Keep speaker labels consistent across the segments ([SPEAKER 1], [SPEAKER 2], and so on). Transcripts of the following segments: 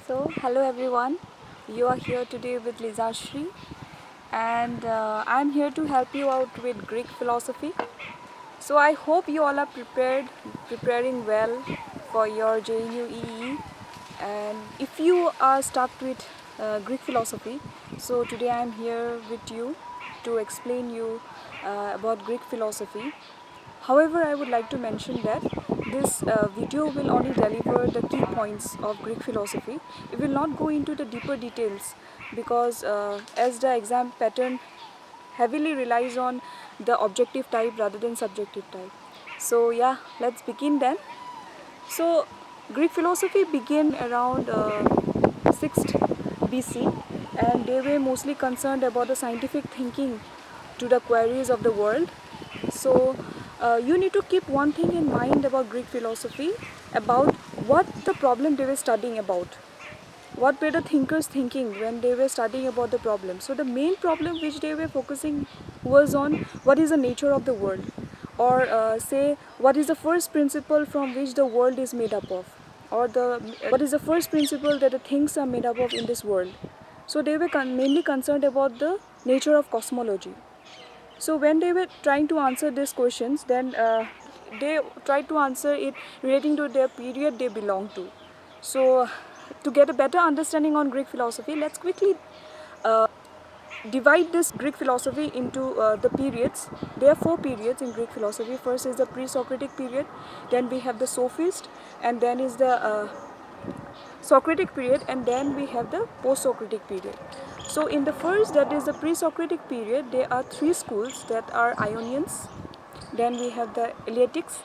[SPEAKER 1] So, hello everyone. You are here today with Liza Shri, and I'm here to help you out with Greek philosophy. So, I hope you all are preparing well for your JNU EE. And if you are stuck with Greek philosophy, so today I'm here with you to explain you about Greek philosophy. However, I would like to mention that this video will only deliver the key points of Greek philosophy. It will not go into the deeper details because as the exam pattern heavily relies on the objective type rather than subjective type. So yeah, let's begin then. So Greek philosophy began around 6th BC, and they were mostly concerned about the scientific thinking to the queries of the world. So you need to keep one thing in mind about Greek philosophy, about what the problem they were studying about. What were the thinkers thinking when they were studying about the problem? So the main problem which they were focusing was on what is the nature of the world, or say what is the first principle from which the world is made up of, or what is the first principle that the things are made up of in this world. So they were mainly concerned about the nature of cosmology. So when they were trying to answer these questions, then they tried to answer it relating to their period they belong to. So to get a better understanding on Greek philosophy, let's quickly divide this Greek philosophy into the periods. There are 4 periods in Greek philosophy. First is the pre-Socratic period, then we have the Sophist, and then is the Socratic period, and then we have the post-Socratic period. So in the first, that is the pre-Socratic period, there are 3 schools that are Ionians, then we have the Eleatics,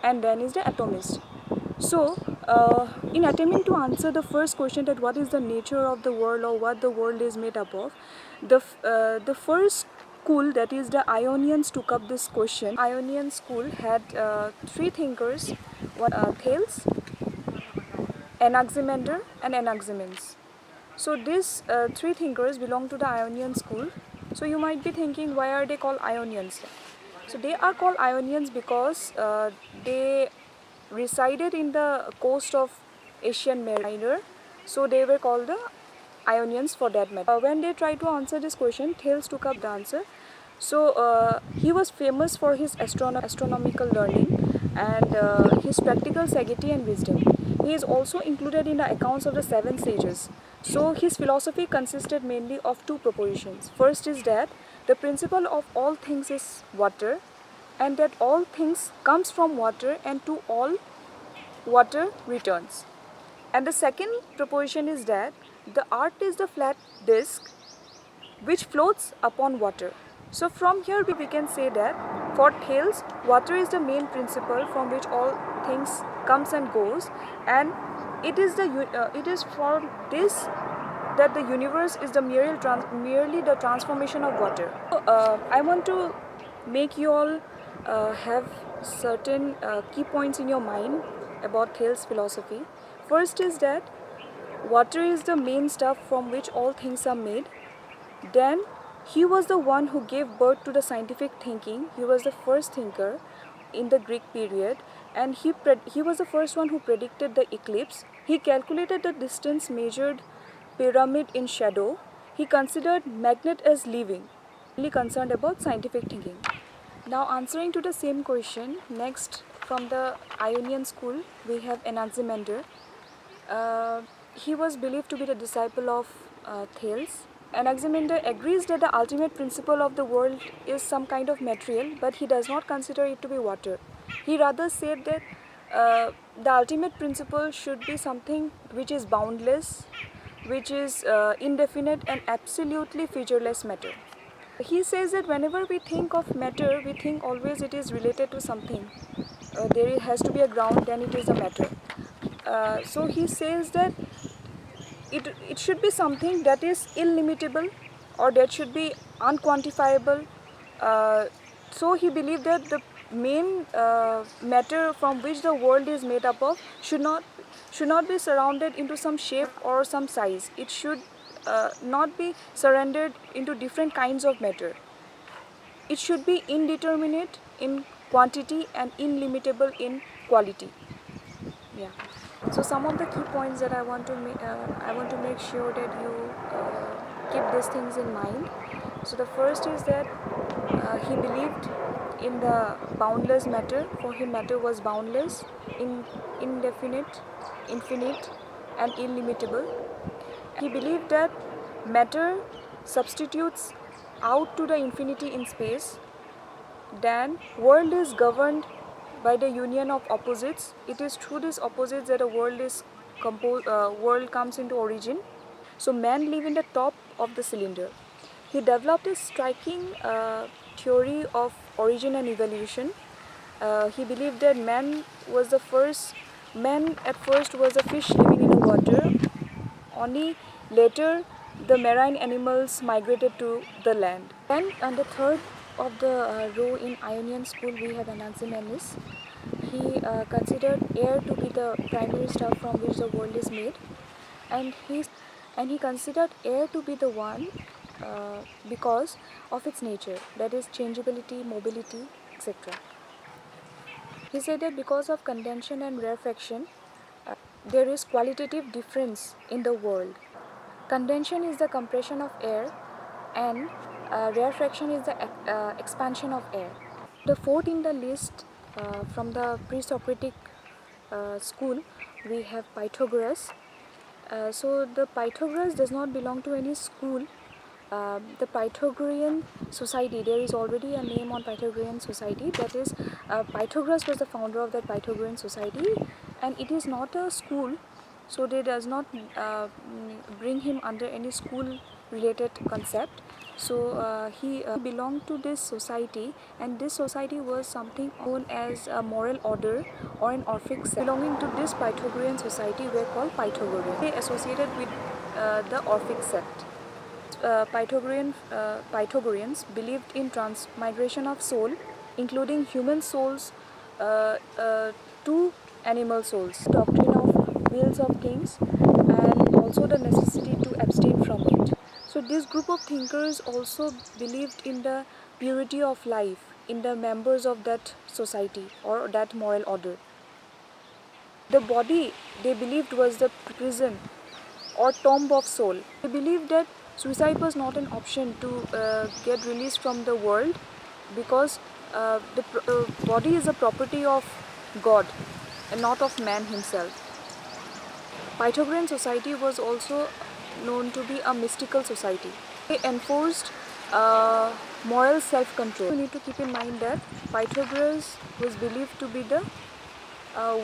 [SPEAKER 1] and then is the Atomists. So in attempting to answer the first question, that what is the nature of the world or what the world is made up of, the first school, that is the Ionians, took up this question. Ionian school had 3 thinkers, one Thales, Anaximander, and Anaximenes. So these 3 thinkers belong to the Ionian school. So you might be thinking, why are they called Ionians? So they are called Ionians because they resided in the coast of Asian Minor. So they were called the Ionians for that matter. When they tried to answer this question, Thales took up the answer. So he was famous for his astronomical learning and his practical sagacity and wisdom. He is also included in the accounts of the 7 sages. So his philosophy consisted mainly of 2 propositions. First is that the principle of all things is water, and that all things comes from water, and to all water returns. And the second proposition is that the earth is the flat disk which floats upon water. So from here we can say that for Thales, water is the main principle from which all things comes and goes, and it is from this that the universe is the merely the transformation of water. So, I want to make you all have certain key points in your mind about Thales' philosophy. First is that water is the main stuff from which all things are made. Then he was the one who gave birth to the scientific thinking. He was the first thinker in the Greek period, and he was the first one who predicted the eclipse. He calculated the distance measured pyramid in shadow. He considered magnet as living, really concerned about scientific thinking. Now answering to the same question, next from the Ionian school we have Anaximander. He was believed to be the disciple of Thales. Anaximander agrees that the ultimate principle of the world is some kind of material, but he does not consider it to be water. He rather said that the ultimate principle should be something which is boundless, which is indefinite and absolutely featureless matter. He says that whenever we think of matter, we think always it is related to something. There has to be a ground, then it is a matter. So he says that it should be something that is illimitable, or that should be unquantifiable. So he believed that the main matter from which the world is made up of should not be surrounded into some shape or some size. It should not be surrendered into different kinds of matter. It should be indeterminate in quantity and illimitable in quality. Yeah. So some of the key points that I want to make sure that you keep these things in mind. So the first is that he believed in the boundless matter. For him, matter was boundless, indefinite, infinite, and illimitable. He believed that matter substitutes out to the infinity in space. Then world is governed by the union of opposites. It is through these opposites that a world comes into origin. So man live in the top of the cylinder. He developed a striking theory of origin and evolution. He believed that man at first was a fish living in the water. Only later the marine animals migrated to the land. Then on the third of the row in Ionian school we have Anaximenes. He considered air to be the primary stuff from which the world is made, and he considered air to be the one because of its nature, that is changeability, mobility, etc. He said that because of condensation and rarefaction, there is qualitative difference in the world. Condensation is the compression of air, and rarefaction is the expansion of air. The fourth in the list from the pre-Socratic school, we have Pythagoras. So the Pythagoras does not belong to any school. The Pythagorean society, there is already a name on Pythagorean society, that is Pythagoras was the founder of that Pythagorean society, and it is not a school, so they does not bring him under any school related concept. So he belonged to this society, and this society was something known as a moral order or an Orphic sect. Belonging to this Pythagorean society were called Pythagoreans. They associated with the Orphic sect. Pythagoreans believed in transmigration of soul, including human souls to animal souls, doctrine of wheels of kings, and also the necessity to abstain from it. So this group of thinkers also believed in the purity of life in the members of that society or that moral order. The body they believed was the prison or tomb of soul. They believed that suicide was not an option to get released from the world, because the body is a property of God and not of man himself. Pythagorean society was also known to be a mystical society. They enforced moral self-control. You need to keep in mind that Pythagoras was believed to be the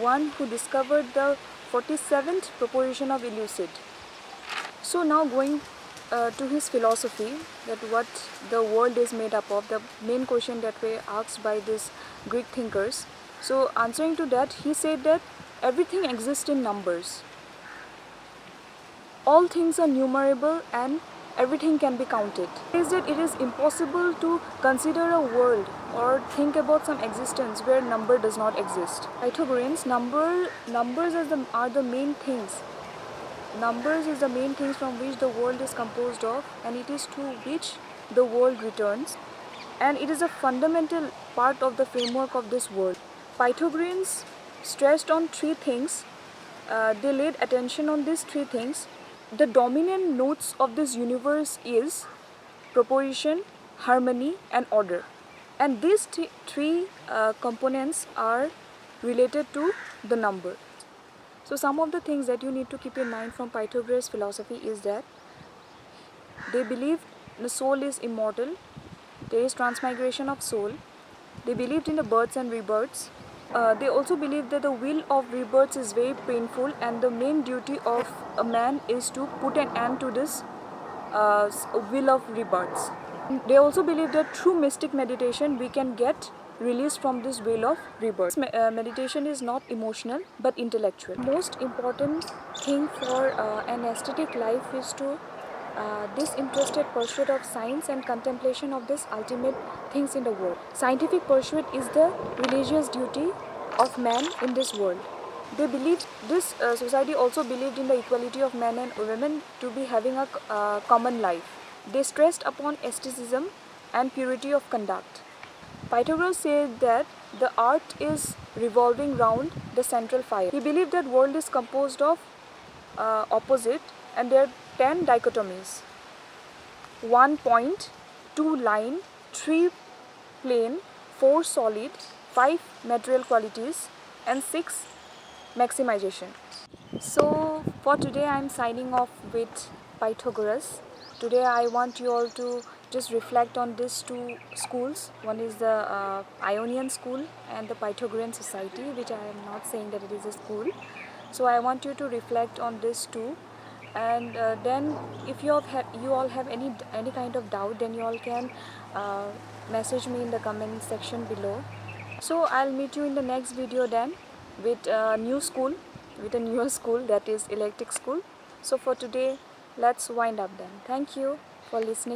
[SPEAKER 1] one who discovered the 47th proposition of Elucid. So now going to his philosophy, that what the world is made up of, the main question that were asked by these Greek thinkers. So answering to that, he said that everything exists in numbers. All things are numerable and everything can be counted. He says that it is impossible to consider a world or think about some existence where number does not exist. Pythagoreans, numbers are the main things. Numbers is the main things from which the world is composed of, and it is to which the world returns, and it is a fundamental part of the framework of this world. Pythagoreans stressed on three things. They laid attention on these three things. The dominant notes of this universe is proportion, harmony, and order, and these three components are related to the number. So some of the things that you need to keep in mind from Pythagoras' philosophy is that they believed the soul is immortal, there is transmigration of soul, they believed in the births and rebirths. They also believed that the will of rebirths is very painful, and the main duty of a man is to put an end to this will of rebirths. They also believe that through mystic meditation we can get released from this wheel of rebirth. Meditation is not emotional but intellectual. Most important thing for an aesthetic life is to disinterested pursuit of science and contemplation of this ultimate things in the world. Scientific pursuit is the religious duty of man in this world. They believed, this society also believed in the equality of men and women to be having a common life. They stressed upon aestheticism and purity of conduct. Pythagoras said that the earth is revolving round the central fire. He believed that world is composed of opposite and there are 10 dichotomies. 1 point, 2 line, 3 plane, 4 solid, 5 material qualities and 6 maximization. So for today I am signing off with Pythagoras. Today I want you all to just reflect on these two schools. One is the Ionian school and the Pythagorean society, which I am not saying that it is a school. So I want you to reflect on these two, and then if you all have any kind of doubt, then you all can message me in the comment section below. So I'll meet you in the next video then with a new school, with a newer school, that is electric school. So for today, let's wind up then. Thank you for listening.